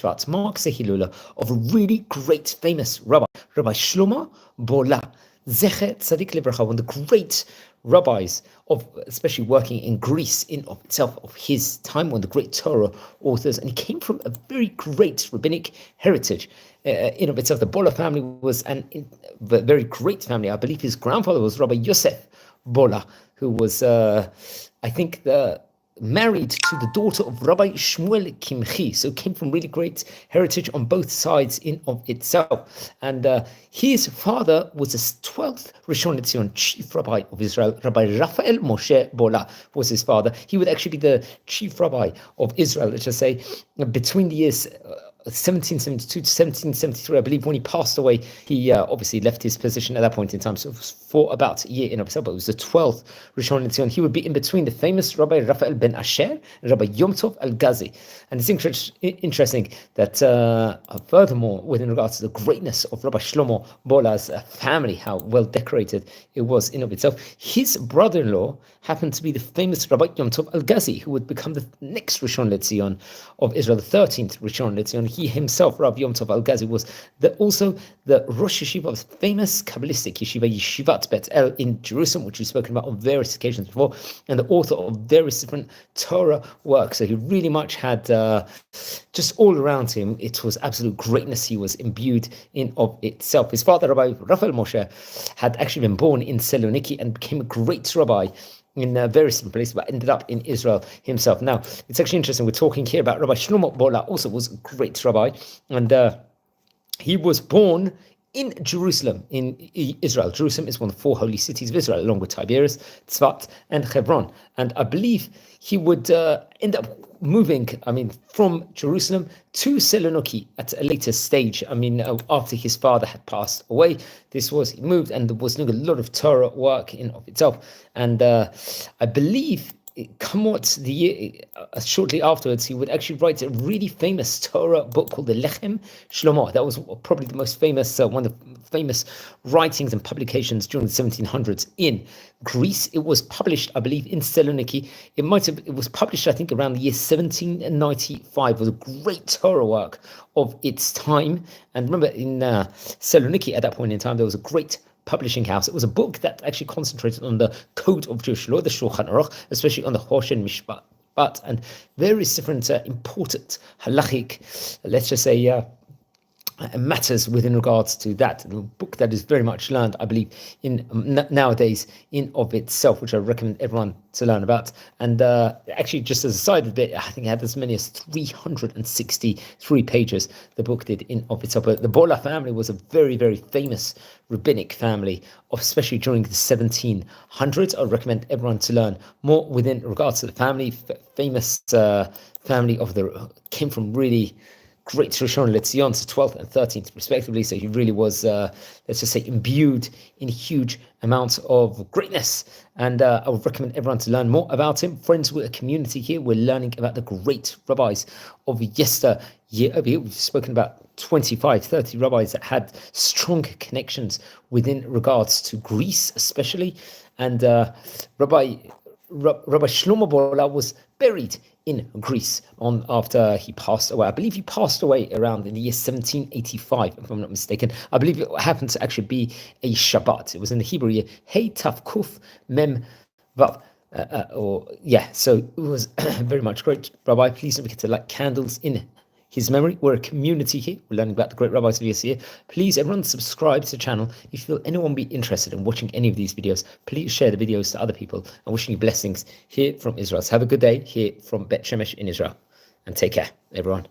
Shvat marks the Hilula of a really great, famous rabbi, Rabbi Shlomo Bula Z'tl, Tzaddik Livracha, one of the great rabbis of, especially working in Greece in of itself of his time, one of the great Torah authors, and he came from a very great rabbinic heritage. In of itself, the Bula family was a very great family. I believe his grandfather was Rabbi Yosef Bula, who was, I think, married to the daughter of Rabbi Shmuel Kimchi, so came from really great heritage on both sides in of itself. And his father was the 12th Rishon LeZion, chief rabbi of Israel. Rabbi Raphael Moshe Bula was his father. He would actually be the chief rabbi of Israel, let's just say, between the years 1772 to 1773, I believe. When he passed away, he obviously left his position at that point in time, so it was for about a year in himself, but it was the 12th Rishon LeZion. He would be in between the famous Rabbi Raphael ben Asher and Rabbi Yom Tov al-Ghazi. And it's interesting that furthermore, with regards to the greatness of Rabbi Shlomo Bula's family, how well decorated it was in of itself, his brother-in-law happened to be the famous Rabbi Yom Tov al-Ghazi, who would become the next Rishon LeZion of Israel, the 13th Rishon LeZion. He himself, Rabbi Yom Tov al-Ghazi, was also the Rosh Yeshiva of the famous Kabbalistic yeshiva, Yeshivat Bet El in Jerusalem, which we've spoken about on various occasions before, and the author of various different Torah works. So he really much had just all around him, it was absolute greatness he was imbued in of itself. His father, Rabbi Raphael Moshe, had actually been born in Saloniki and became a great rabbi in various different places, but ended up in Israel himself. Now, it's actually interesting, we're talking here about Rabbi Shlomo Bula, also was a great rabbi, and he was born in Jerusalem, in Israel. Jerusalem is one of the 4 holy cities of Israel, along with Tiberias, Tzfat, and Hebron. And I believe he would end up moving, from Jerusalem to Saloniki at a later stage. After his father had passed away, he moved and was doing a lot of Torah work in of itself. And I believe the year shortly afterwards, he would actually write a really famous Torah book called the Lechem Shlomo. That was probably the most famous, one of the famous writings and publications during the 1700s in Greece. It was published, I believe, in Saloniki. It was published, I think, around the year 1795. It was a great Torah work of its time. And remember, in Saloniki at that point in time, there was a great publishing house. It was a book that actually concentrated on the code of Jewish law, the Shulchan Aruch, especially on the Hoshen Mishpat, and various different important halachic, let's just say, matters within regards to that. A book that is very much learned, I believe, in nowadays in of itself, which I recommend everyone to learn about. And actually, just as a side of it, I think it had as many as 363 pages, the book did in of itself. But the Bula family was a very, very famous rabbinic family, especially during the 1700s. I recommend everyone to learn more within regards to the family. Famous family came from really great Rishon LeZion, 12th and 13th respectively. So he really was, let's just say, imbued in huge amounts of greatness. And I would recommend everyone to learn more about him. Friends, we're a community here. We're learning about the great rabbis of yesteryear. We've spoken about 25, 30 rabbis that had strong connections within regards to Greece, especially. And Rabbi Shlomo Bula was buried in Greece after he passed away. I believe he passed away around in the year 1785, if I'm not mistaken. I believe it happened to actually be a Shabbat. It was in the Hebrew year Hey Taf Kuf Mem Vav. So it was very much great rabbi. Please don't forget to light candles in his memory. We're a community here. We're learning about the great rabbis of yesteryear. Please, everyone, subscribe to the channel. If you feel anyone be interested in watching any of these videos, please share the videos to other people. I'm wishing you blessings here from Israel. So have a good day here from Bet Shemesh in Israel. And take care, everyone.